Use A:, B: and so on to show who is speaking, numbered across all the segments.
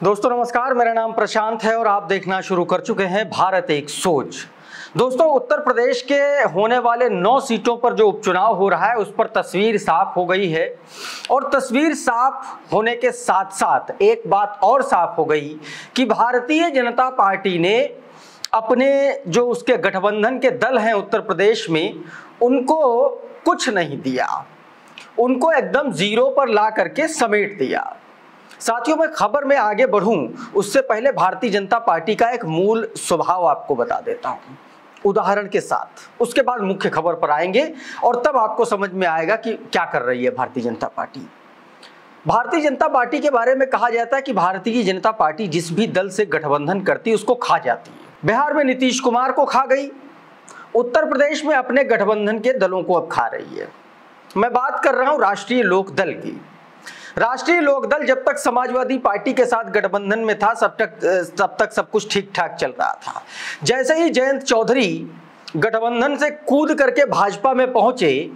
A: दोस्तों नमस्कार, मेरा नाम प्रशांत है और आप देखना शुरू कर चुके हैं भारत एक सोच। दोस्तों उत्तर प्रदेश के होने वाले 9 सीटों पर जो उपचुनाव हो रहा है उस पर तस्वीर साफ हो गई है और तस्वीर साफ होने के साथ साथ एक बात और साफ हो गई कि भारतीय जनता पार्टी ने अपने जो उसके गठबंधन के दल हैं उत्तर प्रदेश में उनको कुछ नहीं दिया, उनको एकदम जीरो पर ला करके समेट दिया। साथियों, मैं खबर में आगे बढ़ूं उससे पहले भारतीय जनता पार्टी का एक मूल स्वभाव आपको बता देता हूं उदाहरण के साथ, उसके बाद मुख्य खबर पर आएंगे और तब आपको समझ में आएगा कि क्या कर रही है भारतीय जनता पार्टी। भारतीय जनता पार्टी के बारे में कहा जाता है कि भारतीय जनता पार्टी जिस भी दल से गठबंधन करती है उसको खा जाती है। बिहार में नीतीश कुमार को खा गई, उत्तर प्रदेश में अपने गठबंधन के दलों को अब खा रही है। मैं बात कर रहा हूं राष्ट्रीय लोकदल की। राष्ट्रीय लोकदल जब तक समाजवादी पार्टी के साथ गठबंधन में था तब तक सब कुछ ठीक ठाक चल रहा था। जैसे ही जयंत चौधरी गठबंधन से कूद करके भाजपा में पहुंचे,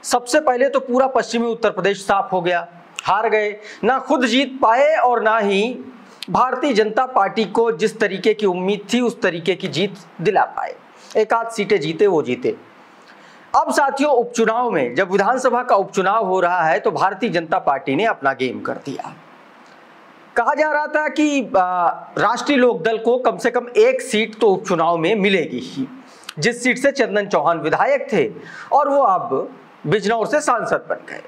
A: सबसे पहले तो पूरा पश्चिमी उत्तर प्रदेश साफ हो गया, हार गए, ना खुद जीत पाए और ना ही भारतीय जनता पार्टी को जिस तरीके की उम्मीद थी उस तरीके की जीत दिला पाए। एक आध सीटें जीते वो जीते। अब साथियों उपचुनाव में जब विधानसभा का उपचुनाव हो रहा है तो भारतीय जनता पार्टी ने अपना गेम कर दिया। कहा जा रहा था कि राष्ट्रीय लोकदल को कम से कम एक सीट तो उपचुनाव में मिलेगी ही, जिस सीट से चंदन चौहान विधायक थे और वो अब बिजनौर से सांसद बन गए।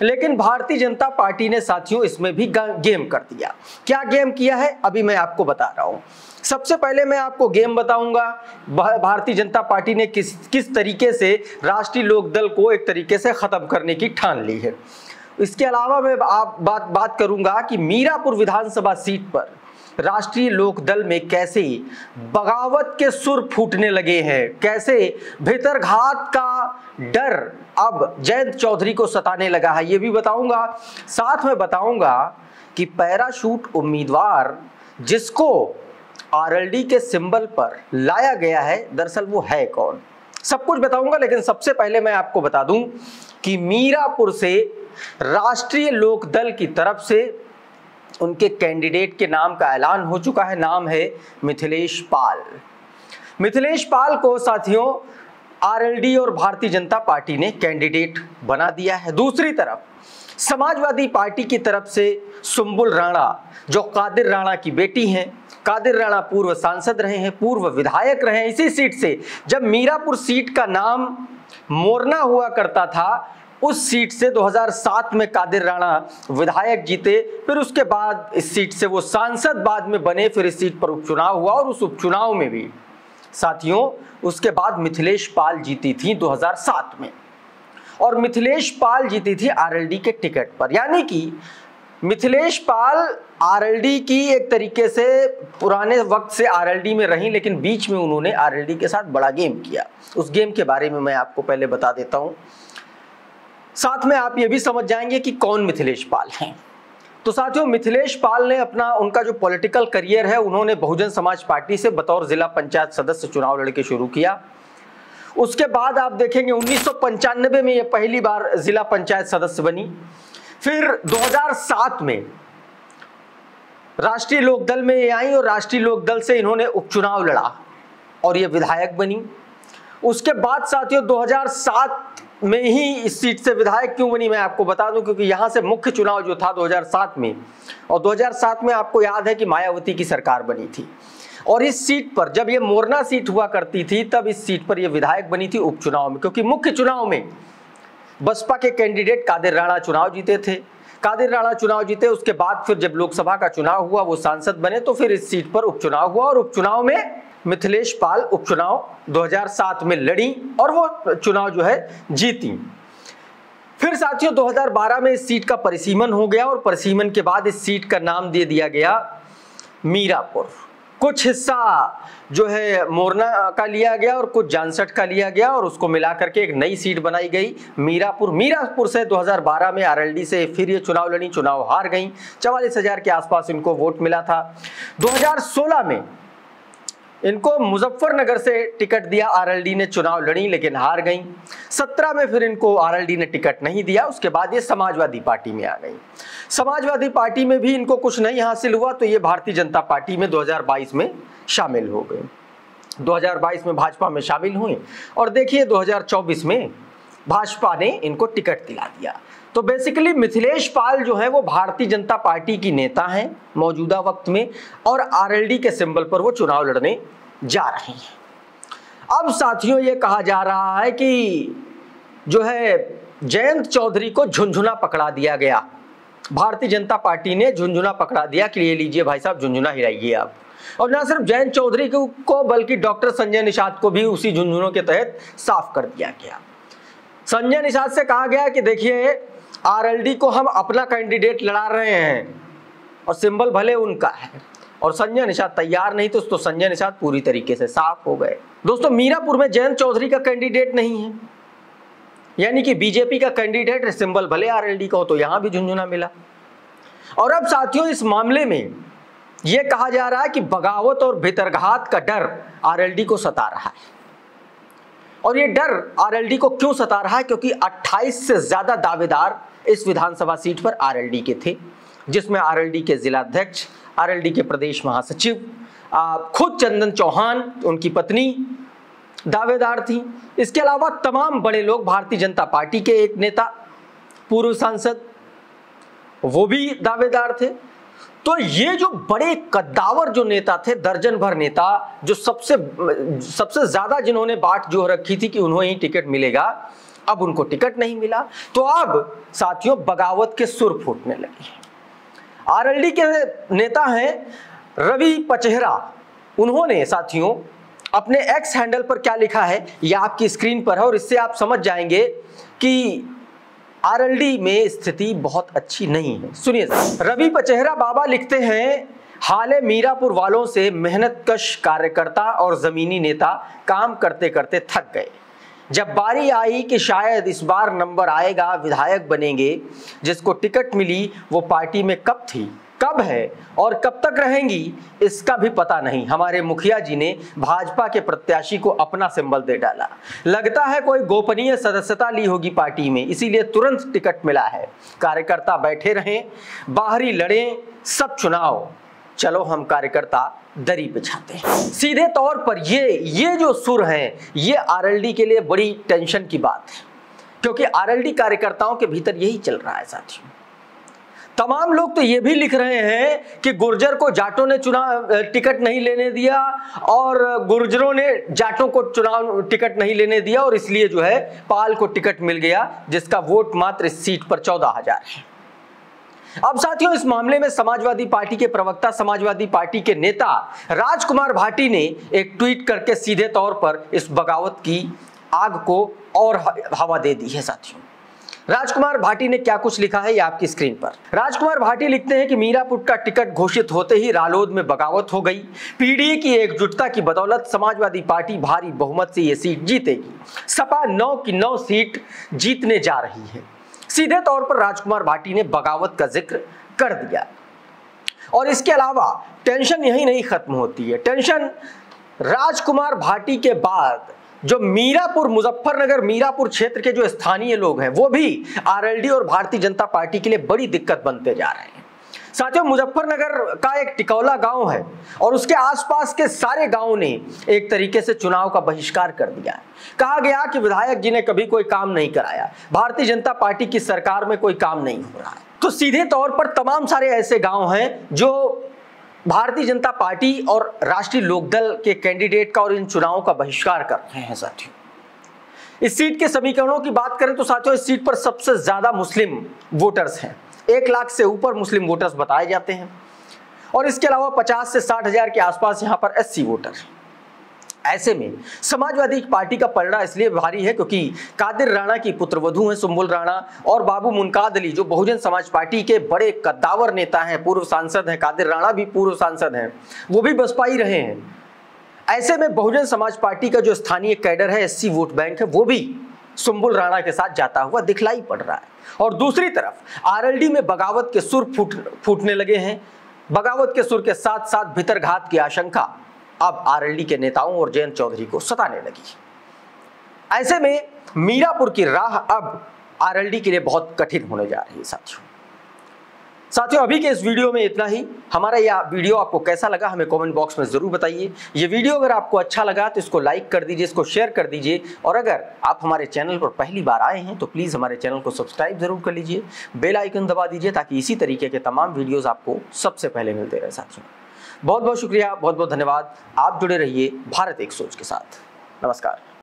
A: लेकिन भारतीय जनता पार्टी ने साथियों इसमें भी गेम कर दिया। क्या गेम किया है अभी मैं आपको बता रहा हूं। सबसे पहले मैं आपको गेम बताऊंगा भारतीय जनता पार्टी ने किस तरीके से राष्ट्रीय लोकदल को एक तरीके से खत्म करने की ठान ली है। इसके अलावा मैं बात करूंगा कि मीरापुर विधानसभा सीट पर राष्ट्रीय लोकदल में कैसे बगावत के सुर फूटने लगे हैं, कैसे भीतरघात का डर अब जयंत चौधरी को सताने लगा है, ये भी बताऊंगा। साथ में बताऊंगा कि पैराशूट उम्मीदवार जिसको आरएलडी के सिंबल पर लाया गया है दरअसल वो है कौन, सब कुछ बताऊंगा। लेकिन सबसे पहले मैं आपको बता दूं कि मीरापुर से राष्ट्रीय लोकदल की तरफ से उनके कैंडिडेट के नाम का ऐलान हो चुका है। नाम है मिथिलेश पाल। मिथिलेश पाल को साथियों आरएलडी और भारतीय जनता पार्टी ने कैंडिडेट बना दिया है। दूसरी तरफ समाजवादी पार्टी की तरफ से सुंबुल राणा जो कादिर राणा की बेटी हैं, कादिर राणा पूर्व सांसद रहे हैं, पूर्व विधायक रहे हैं इसी सीट से। जब मीरापुर सीट का नाम मोरना हुआ करता था उस सीट से 2007 में कादिर राणा विधायक जीते, फिर उसके बाद इस सीट से वो सांसद बाद में बने, फिर इस सीट पर उपचुनाव हुआ और उस उपचुनाव में भी साथियों उसके बाद मिथिलेश पाल जीती थी 2007 में और मिथिलेश पाल जीती थी आरएलडी के टिकट पर। यानी कि मिथिलेश पाल आरएलडी की एक तरीके से पुराने वक्त से आरएलडी में रही, लेकिन बीच में उन्होंने आरएलडी के साथ बड़ा गेम किया। उस गेम के बारे में मैं आपको पहले बता देता हूं, साथ में आप ये भी समझ जाएंगे कि कौन मिथिलेश पाल हैं। तो साथियों मिथिलेश पाल ने उनका जो पॉलिटिकल करियर है उन्होंने बहुजन समाज पार्टी से बतौर जिला पंचायत सदस्य चुनाव लड़के शुरू किया। उसके बाद आप देखेंगे 1995 में ये पहली बार जिला पंचायत सदस्य बनी। फिर 2007 में राष्ट्रीय लोकदल में ये आई और राष्ट्रीय लोकदल से इन्होंने उपचुनाव लड़ा और ये विधायक बनी। उसके बाद साथियों 2007 में ही इस सीट से विधायक क्यों बनी मैं आपको बता दूं, क्योंकि यहां से मुख्य चुनाव जो था 2007 में, और 2007 में आपको याद है कि मायावती की सरकार बनी थी और इस सीट पर जब ये मोरना सीट हुआ करती थी तब इस सीट पर ये विधायक बनी थी उपचुनाव में, क्योंकि मुख्य चुनाव में बसपा के कैंडिडेट कादिर राणा चुनाव जीते थे। कादिर राणा चुनाव जीते, उसके बाद फिर जब लोकसभा का चुनाव हुआ वो सांसद बने, तो फिर इस सीट पर उपचुनाव हुआ और उपचुनाव में मिथिलेश पाल उपचुनाव 2007 में लड़ी और वो चुनाव जो है जीती। फिर साथियों 2012 में इस सीट का परिसीमन हो गया और परिसीमन के बाद इस सीट का नाम दे दिया गया मीरापुर। कुछ हिस्सा जो है मोरना का लिया गया और कुछ जानसठ का लिया गया और उसको मिला करके एक नई सीट बनाई गई मीरापुर। मीरापुर से 2012 में आरएलडी से फिर ये चुनाव लड़ी, चुनाव हार गई, 44,000 के आसपास इनको वोट मिला था। 2016 में इनको मुजफ्फरनगर से टिकट दिया, आरएलडी ने चुनाव लड़ी लेकिन हार गई। 17 में फिर इनको आरएलडी ने टिकट नहीं दिया, उसके बाद ये समाजवादी पार्टी में आ गई। समाजवादी पार्टी में भी इनको कुछ नहीं हासिल हुआ तो ये भारतीय जनता पार्टी में 2022 में शामिल हो गए। 2022 में भाजपा में शामिल हुए और देखिए 2024 में भाजपा ने इनको टिकट दिला दिया। तो बेसिकली मिथिलेश पाल जो है वो भारतीय जनता पार्टी की नेता हैं मौजूदा वक्त में और आरएलडी के सिंबल पर वो चुनाव लड़ने जा रहे हैं। अब साथियों ये कहा जा रहा है कि जो है जयंत चौधरी को झुनझुना पकड़ा दिया गया, भारतीय जनता पार्टी ने झुनझुना पकड़ा दिया कि ये लीजिए भाई साहब झुनझुना हिलाइए आप। और ना सिर्फ जयंत चौधरी को बल्कि डॉक्टर संजय निषाद को भी उसी झुनझुनों के तहत साफ कर दिया गया। संजय निषाद से कहा गया कि देखिए आरएलडी को हम अपना कैंडिडेट लड़ा रहे हैं और सिंबल भले उनका है, और संजय निषाद तैयार नहीं तो संजय निषाद पूरी तरीके से साफ हो गए। दोस्तों मीरापुर में जयंत चौधरी का कैंडिडेट नहीं है, यानी कि बीजेपी का कैंडिडेट, सिंबल भले आरएलडी का हो, तो यहां भी झुनझुना मिला। और अब साथियों इस मामले में यह कहा जा रहा है कि बगावत और भितरघात का डर आरएलडी को सता रहा है। और ये डर आरएलडी को क्यों सता रहा है? क्योंकि 28 से ज्यादा दावेदार इस विधानसभा सीट पर आरएलडी के थे, जिसमें आरएलडी के जिलाध्यक्ष, आरएलडी के प्रदेश महासचिव, खुद चंदन चौहान, उनकी पत्नी दावेदार थी। इसके अलावा तमाम बड़े लोग, भारतीय जनता पार्टी के एक नेता, पूर्व सांसद, वो भी दावेदार थे। तो ये जो बड़े कद्दावर जो नेता थे, दर्जन भर नेता, जो सबसे ज्यादा जिन्होंने बाट जो रखी थी कि उन्हें ही टिकट मिलेगा, अब उनको टिकट नहीं मिला। तो अब साथियों बगावत के सुर फूटने लगे हैं। आरएलडी के नेता हैं रवि पचेहरा, उन्होंने साथियों अपने एक्स हैंडल पर क्या लिखा है यह आपकी स्क्रीन पर है और इससे आप समझ जाएंगे कि आरएलडी में स्थिति बहुत अच्छी नहीं है। सुनिए, रवि पचेहरा बाबा लिखते हैं, हाले मीरापुर वालों से मेहनतकश कार्यकर्ता और जमीनी नेता काम करते करते थक गए। जब बारी आई कि शायद इस बार नंबर आएगा, विधायक बनेंगे, जिसको टिकट मिली वो पार्टी में कब थी, कब है और कब तक रहेंगी इसका भी पता नहीं। हमारे मुखिया जी ने भाजपा के प्रत्याशी को अपना सिंबल दे डाला। लगता है कोई गोपनीय सदस्यता ली होगी पार्टी में, इसीलिए तुरंत टिकट मिला है। कार्यकर्ता बैठे रहें, बाहरी लड़ें सब चुनाव, चलो हम कार्यकर्ता दरी बिछाते हैं। सीधे तौर पर ये जो सुर हैं, ये आरएलडी के लिए बड़ी टेंशन की बात है, क्योंकि आरएलडी कार्यकर्ताओं के भीतर यही चल रहा है साथियों। तमाम लोग तो ये भी लिख रहे हैं कि गुर्जर को जाटों ने टिकट नहीं लेने दिया और गुर्जरों ने जाटों को चुनाव टिकट नहीं लेने दिया और इसलिए जो है पाल को टिकट मिल गया, जिसका वोट मात्र इस सीट पर 14,000 है। अब साथियों इस मामले में समाजवादी पार्टी के प्रवक्ता, समाजवादी पार्टी के नेता राजकुमार भाटी ने एक ट्वीट करके सीधे तौर पर इस बगावत की आग को और हवा दे दी है साथियों। राजकुमार भाटी ने क्या कुछ लिखा है ये आपकी स्क्रीन पर। राजकुमार भाटी लिखते हैं कि मीरापुर का टिकट घोषित होते ही रालोद में बगावत हो गई। पीडीए की एकजुटता की बदौलत समाजवादी पार्टी भारी बहुमत से ये सीट जीतेगी। सपा 9 की 9 सीट जीतने जा रही है। सीधे तौर पर राजकुमार भाटी ने बगावत का जिक्र कर दिया। और इसके अलावा टेंशन यही नहीं खत्म होती है, टेंशन राजकुमार भाटी के बाद जो मीरापुर, मुजफ्फरनगर मीरापुर क्षेत्र के जो स्थानीय लोग हैं वो भी आरएलडी और भारतीय जनता पार्टी के लिए बड़ी दिक्कत बनते जा रहे हैं। साथियों मुजफ्फरनगर का एक टिकौला गांव है और उसके आसपास के सारे गांवों ने एक तरीके से चुनाव का बहिष्कार कर दिया है। कहा गया कि विधायक जी ने कभी कोई काम नहीं कराया, भारतीय जनता पार्टी की सरकार में कोई काम नहीं हो रहा है। तो सीधे तौर पर तमाम सारे ऐसे गांव हैं जो भारतीय जनता पार्टी और राष्ट्रीय लोकदल के कैंडिडेट का और इन चुनावों का बहिष्कार कर रहे हैं साथियों। इस सीट के समीकरणों की बात करें तो साथियों इस सीट पर सबसे ज्यादा मुस्लिम वोटर्स हैं, 1 लाख से ऊपर मुस्लिम वोटर्स बताए जाते हैं और इसके अलावा 50 से 60 हजार के आसपास यहां पर एससी वोटर हैं। ऐसे में समाजवादी पार्टी का पलड़ा इसलिए भारी है क्योंकि कादिर राणा की पुत्रवधू हैं सुंबुल राणा और बाबू मुनकाद अली जो बहुजन समाज पार्टी के बड़े कद्दावर नेता हैं, पूर्व सांसद हैं, कादिर राणा भी पूर्व सांसद हैं, वो भी बसपा ही रहे हैं। ऐसे में बहुजन समाज पार्टी का जो स्थानीय कैडर है, एससी वोट बैंक है, वो भी सुंबुल राणा के साथ जाता हुआ दिखलाई पड़ रहा है। और दूसरी तरफ आरएलडी में बगावत के सुर फूटने लगे हैं। बगावत के सुर के साथ साथ भितरघात की आशंका अब आरएलडी के नेताओं और जयंत चौधरी को सताने लगी। ऐसे में मीरापुर की राह अब आरएलडी के लिए बहुत कठिन होने जा रही है। साथियों अभी के इस वीडियो में इतना ही। हमारा यह वीडियो आपको कैसा लगा हमें कमेंट बॉक्स में जरूर बताइए। ये वीडियो अगर आपको अच्छा लगा तो इसको लाइक कर दीजिए, इसको शेयर कर दीजिए, और अगर आप हमारे चैनल पर पहली बार आए हैं तो प्लीज़ हमारे चैनल को सब्सक्राइब जरूर कर लीजिए, बेल आइकन दबा दीजिए ताकि इसी तरीके के तमाम वीडियोज़ आपको सबसे पहले मिलते रहे। साथियों बहुत बहुत शुक्रिया, बहुत बहुत धन्यवाद। आप जुड़े रहिए भारत एक सोच के साथ। नमस्कार।